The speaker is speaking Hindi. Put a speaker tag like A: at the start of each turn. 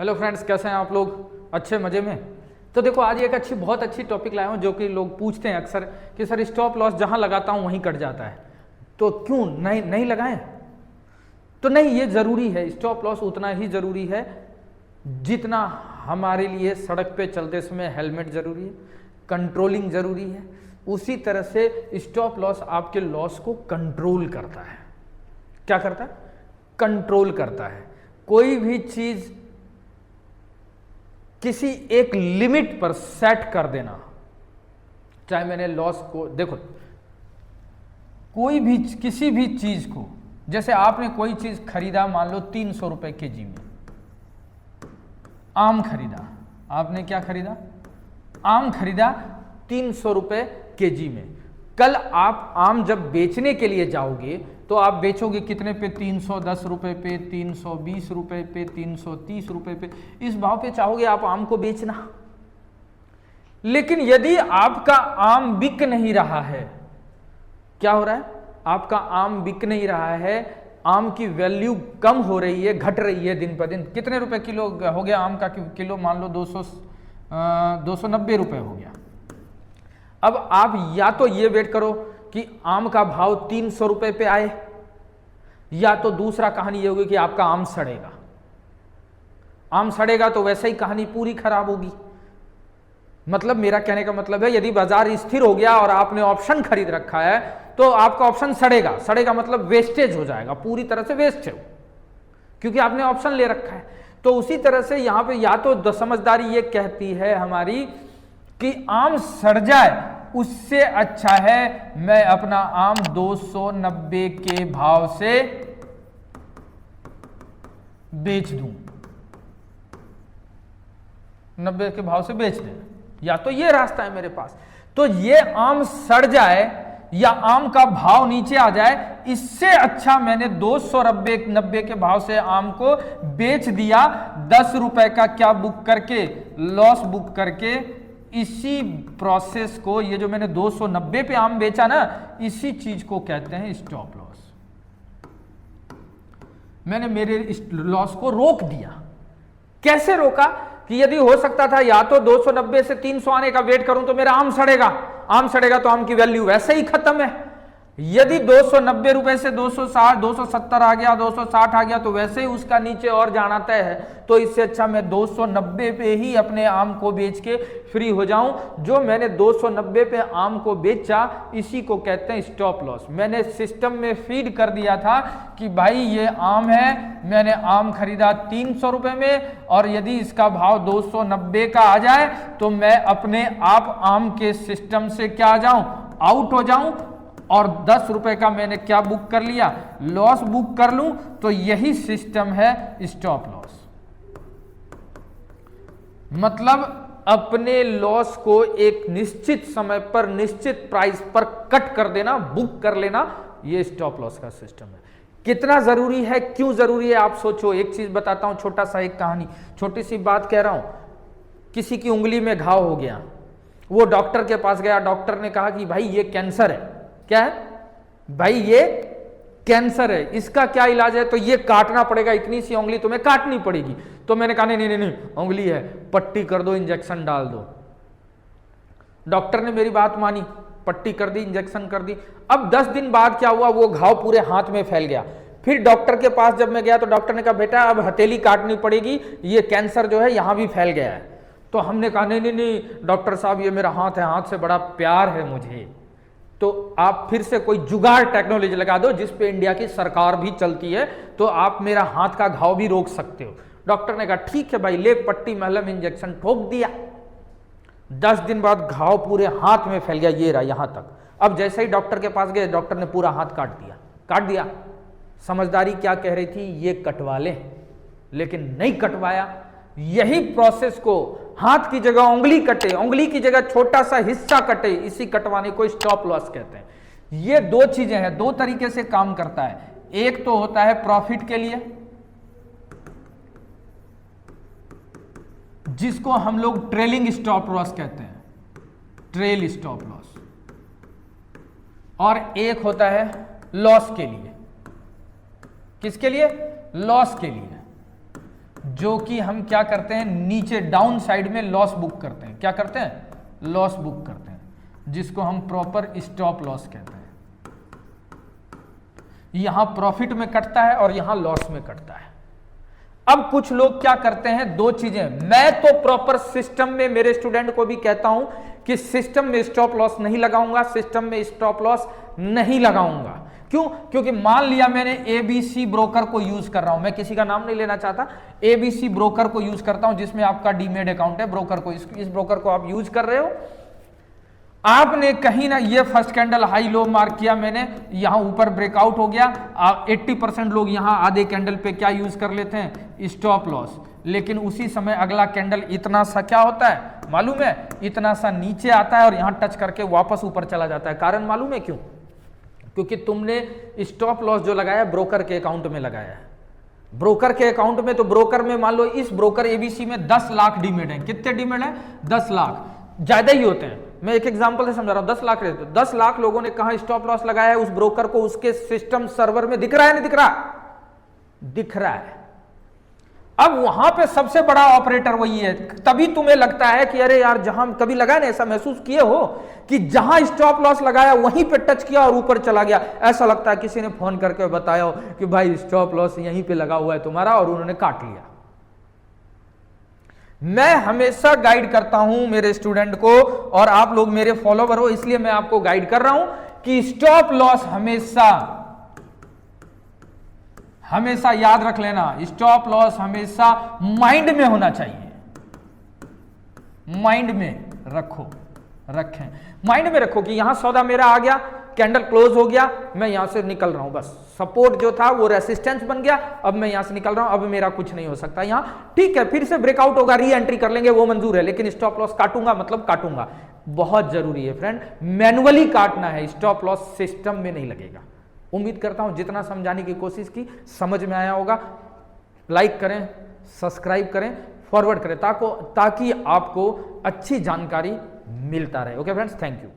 A: हेलो फ्रेंड्स, कैसे हैं आप लोग? अच्छे मज़े में? तो देखो, आज एक बहुत अच्छी टॉपिक लाया हूँ जो कि लोग पूछते हैं अक्सर कि सर स्टॉप लॉस जहाँ लगाता हूँ वहीं कट जाता है, तो क्यों नहीं लगाएं? तो नहीं, ये ज़रूरी है। स्टॉप लॉस उतना ही ज़रूरी है जितना हमारे लिए सड़क पे चलते समय हेलमेट ज़रूरी है, कंट्रोलिंग ज़रूरी है। उसी तरह से स्टॉप लॉस आपके लॉस को कंट्रोल करता है। क्या करता है? कंट्रोल करता है। कोई भी चीज़ किसी एक लिमिट पर सेट कर देना, चाहे मैंने लॉस को देखो, कोई भी किसी भी चीज को, जैसे आपने कोई चीज खरीदा, मान लो 300 रुपए केजी में आम खरीदा। आपने क्या खरीदा? आम खरीदा 300 रुपए केजी में। कल आप आम जब बेचने के लिए जाओगे तो आप बेचोगे कितने पे? 310 रुपए पे, 320 रुपए पे, 330 रुपए पे। इस भाव पे चाहोगे आप आम को बेचना। लेकिन यदि आपका आम बिक नहीं रहा है, क्या हो रहा है? आपका आम बिक नहीं रहा है, आम की वैल्यू कम हो रही है, घट रही है दिन पर दिन। कितने रुपए किलो हो गया आम का किलो? मान लो 290 रुपए हो गया। अब आप या तो ये वेट करो कि आम का भाव 300 रुपए पे आए, या तो दूसरा कहानी ये होगी कि आपका आम सड़ेगा। आम सड़ेगा तो वैसे ही कहानी पूरी खराब होगी। मतलब मेरा कहने का मतलब है, यदि बाजार स्थिर हो गया और आपने ऑप्शन खरीद रखा है तो आपका ऑप्शन सड़ेगा। सड़ेगा मतलब वेस्टेज हो जाएगा, पूरी तरह से वेस्ट है, क्योंकि आपने ऑप्शन ले रखा है। तो उसी तरह से यहां पे या तो समझदारी ये कहती है हमारी कि आम सड़ जाए, उससे अच्छा है मैं अपना आम 290 के भाव से बेच दूं, 90 के भाव से बेच दें। या तो ये रास्ता है मेरे पास। तो ये आम सड़ जाए या आम का भाव नीचे आ जाए, इससे अच्छा मैंने 290 के भाव से आम को बेच दिया, 10 रुपए का क्या बुक करके, लॉस बुक करके। इसी प्रोसेस को, ये जो मैंने 290 पे आम बेचा ना, इसी चीज को कहते हैं स्टॉप लॉस। मैंने मेरे लॉस को रोक दिया। कैसे रोका? कि यदि हो सकता था या तो 290 से 300 आने का वेट करूं तो मेरा आम सड़ेगा, आम सड़ेगा तो आम की वैल्यू वैसे ही खत्म है। यदि 290 रुपए से 260, 270 आ गया, 260 आ गया तो वैसे ही उसका नीचे और जाना तय है। तो इससे अच्छा मैं 290 पे ही अपने आम को बेच के फ्री हो जाऊं। जो मैंने 290 पे आम को बेचा, इसी को कहते हैं स्टॉप लॉस। मैंने सिस्टम में फीड कर दिया था कि भाई ये आम है, मैंने आम खरीदा 300 रुपए में, और यदि इसका भाव 290 का आ जाए तो मैं अपने आप आम के सिस्टम से क्या आ जाऊं? आउट हो जाऊं, और 10 रुपए का मैंने क्या बुक कर लिया? लॉस बुक कर लूं। तो यही सिस्टम है स्टॉप लॉस। मतलब अपने लॉस को एक निश्चित समय पर, निश्चित प्राइस पर कट कर देना, बुक कर लेना, यह स्टॉप लॉस का सिस्टम है। कितना जरूरी है, क्यों जरूरी है, आप सोचो। एक चीज बताता हूं, छोटा सा एक कहानी, छोटी सी बात कह रहा हूं। किसी की उंगली में घाव हो गया, वो डॉक्टर के पास गया। डॉक्टर ने कहा कि भाई ये कैंसर है। क्या है भाई? ये कैंसर है, इसका क्या इलाज है? तो ये काटना पड़ेगा, इतनी सी उंगली तुम्हें काटनी पड़ेगी। तो मैंने कहा नहीं नहीं नहीं, उंगली है, पट्टी कर दो, इंजेक्शन डाल दो। डॉक्टर ने मेरी बात मानी, पट्टी कर दी, इंजेक्शन कर दी। अब 10 दिन बाद क्या हुआ? वो घाव पूरे हाथ में फैल गया। फिर डॉक्टर के पास जब मैं गया तो डॉक्टर ने कहा बेटा अब हथेली काटनी पड़ेगी, ये कैंसर जो है यहां भी फैल गया है। तो हमने कहा नहीं नहीं नहीं डॉक्टर साहब, ये मेरा हाथ है, हाथ से बड़ा प्यार है मुझे, तो आप फिर से कोई जुगाड़ टेक्नोलॉजी लगा दो जिस पे इंडिया की सरकार भी चलती है, तो आप मेरा हाथ का घाव भी रोक सकते हो। डॉक्टर ने कहा ठीक है भाई, ले पट्टी, मलहम, इंजेक्शन ठोक दिया। 10 दिन बाद घाव पूरे हाथ में फैल गया, ये रहा यहां तक। अब जैसे ही डॉक्टर के पास गए, डॉक्टर ने पूरा हाथ काट दिया। समझदारी क्या कह रही थी? ये कटवा ले, लेकिन नहीं कटवाया। यही प्रोसेस को, हाथ की जगह उंगली कटे, उंगली की जगह छोटा सा हिस्सा कटे, इसी कटवाने को स्टॉप लॉस कहते हैं। ये दो चीजें हैं, दो तरीके से काम करता है। एक तो होता है प्रॉफिट के लिए, जिसको हम लोग ट्रेलिंग स्टॉप लॉस कहते हैं, ट्रेल स्टॉप लॉस। और एक होता है लॉस के लिए। किसके लिए? लॉस के लिए। जो कि हम क्या करते हैं, नीचे डाउन साइड में लॉस बुक करते हैं। क्या करते हैं? लॉस बुक करते हैं, जिसको हम प्रॉपर स्टॉप लॉस कहते हैं। यहां प्रॉफिट में कटता है और यहां लॉस में कटता है। अब कुछ लोग क्या करते हैं, दो चीजें। मैं तो प्रॉपर सिस्टम में मेरे स्टूडेंट को भी कहता हूं कि सिस्टम में स्टॉप लॉस नहीं लगाऊंगा, सिस्टम में स्टॉप लॉस नहीं लगाऊंगा। क्यों? क्योंकि मान लिया मैंने एबीसी ब्रोकर को यूज कर रहा हूं, मैं किसी का नाम नहीं लेना चाहता, एबीसी ब्रोकर को यूज करता हूं, जिसमें आपका डीमेट अकाउंट है। ब्रोकर को, इस ब्रोकर को आप यूज कर रहे हो। आपने कहीं ना, ये first candle high low mark किया मैंने, यहां ऊपर ब्रेकआउट हो गया। 80% लोग यहां आधे कैंडल पे क्या यूज कर लेते हैं, स्टॉप लॉस। लेकिन उसी समय अगला कैंडल इतना सा क्या होता है मालूम है, इतना सा नीचे आता है और यहां टच करके वापस ऊपर चला जाता है। कारण मालूम है क्यों? क्योंकि तुमने स्टॉप लॉस जो लगाया ब्रोकर के अकाउंट में लगाया है। ब्रोकर के अकाउंट में, तो ब्रोकर में मान लो इस ब्रोकर एबीसी में 10 लाख डीमेट है। कितने डीमेट है? 10 लाख। ज्यादा ही होते हैं, मैं एक एग्जांपल से समझा रहा हूं। 10 लाख रहते, 10 लाख लोगों ने कहां स्टॉप लॉस लगाया है? उस ब्रोकर को उसके सिस्टम सर्वर में दिख रहा है, नहीं दिख रहा? दिख रहा है। अब वहां पे सबसे बड़ा ऑपरेटर वही है। तभी तुम्हें लगता है कि अरे यार, जहां कभी लगाया ना, ऐसा महसूस किए हो कि जहां स्टॉप लॉस लगाया वहीं पे टच किया और ऊपर चला गया। ऐसा लगता है किसी ने फोन करके बताया हो कि भाई स्टॉप लॉस यहीं पे लगा हुआ है तुम्हारा, और उन्होंने काट लिया। मैं हमेशा गाइड करता हूं मेरे स्टूडेंट को, और आप लोग मेरे फॉलोवर हो इसलिए मैं आपको गाइड कर रहा हूं कि स्टॉप लॉस हमेशा याद रख लेना। स्टॉप लॉस हमेशा माइंड में होना चाहिए। माइंड में रखें, माइंड में रखो कि यहां सौदा मेरा आ गया, कैंडल क्लोज हो गया, मैं यहां से निकल रहा हूं। बस सपोर्ट जो था वो रेसिस्टेंस बन गया, अब मैं यहां से निकल रहा हूं, अब मेरा कुछ नहीं हो सकता यहां। ठीक है, फिर से ब्रेकआउट होगा, री एंट्री कर लेंगे, वो मंजूर है, लेकिन स्टॉप लॉस काटूंगा मतलब काटूंगा। बहुत जरूरी है फ्रेंड, मैनुअली काटना है, स्टॉप लॉस सिस्टम में नहीं लगेगा। उम्मीद करता हूं जितना समझाने की कोशिश की समझ में आया होगा। लाइक करें, सब्सक्राइब करें, फॉरवर्ड करें, ताकि आपको अच्छी जानकारी मिलता रहे। Okay friends, thank you.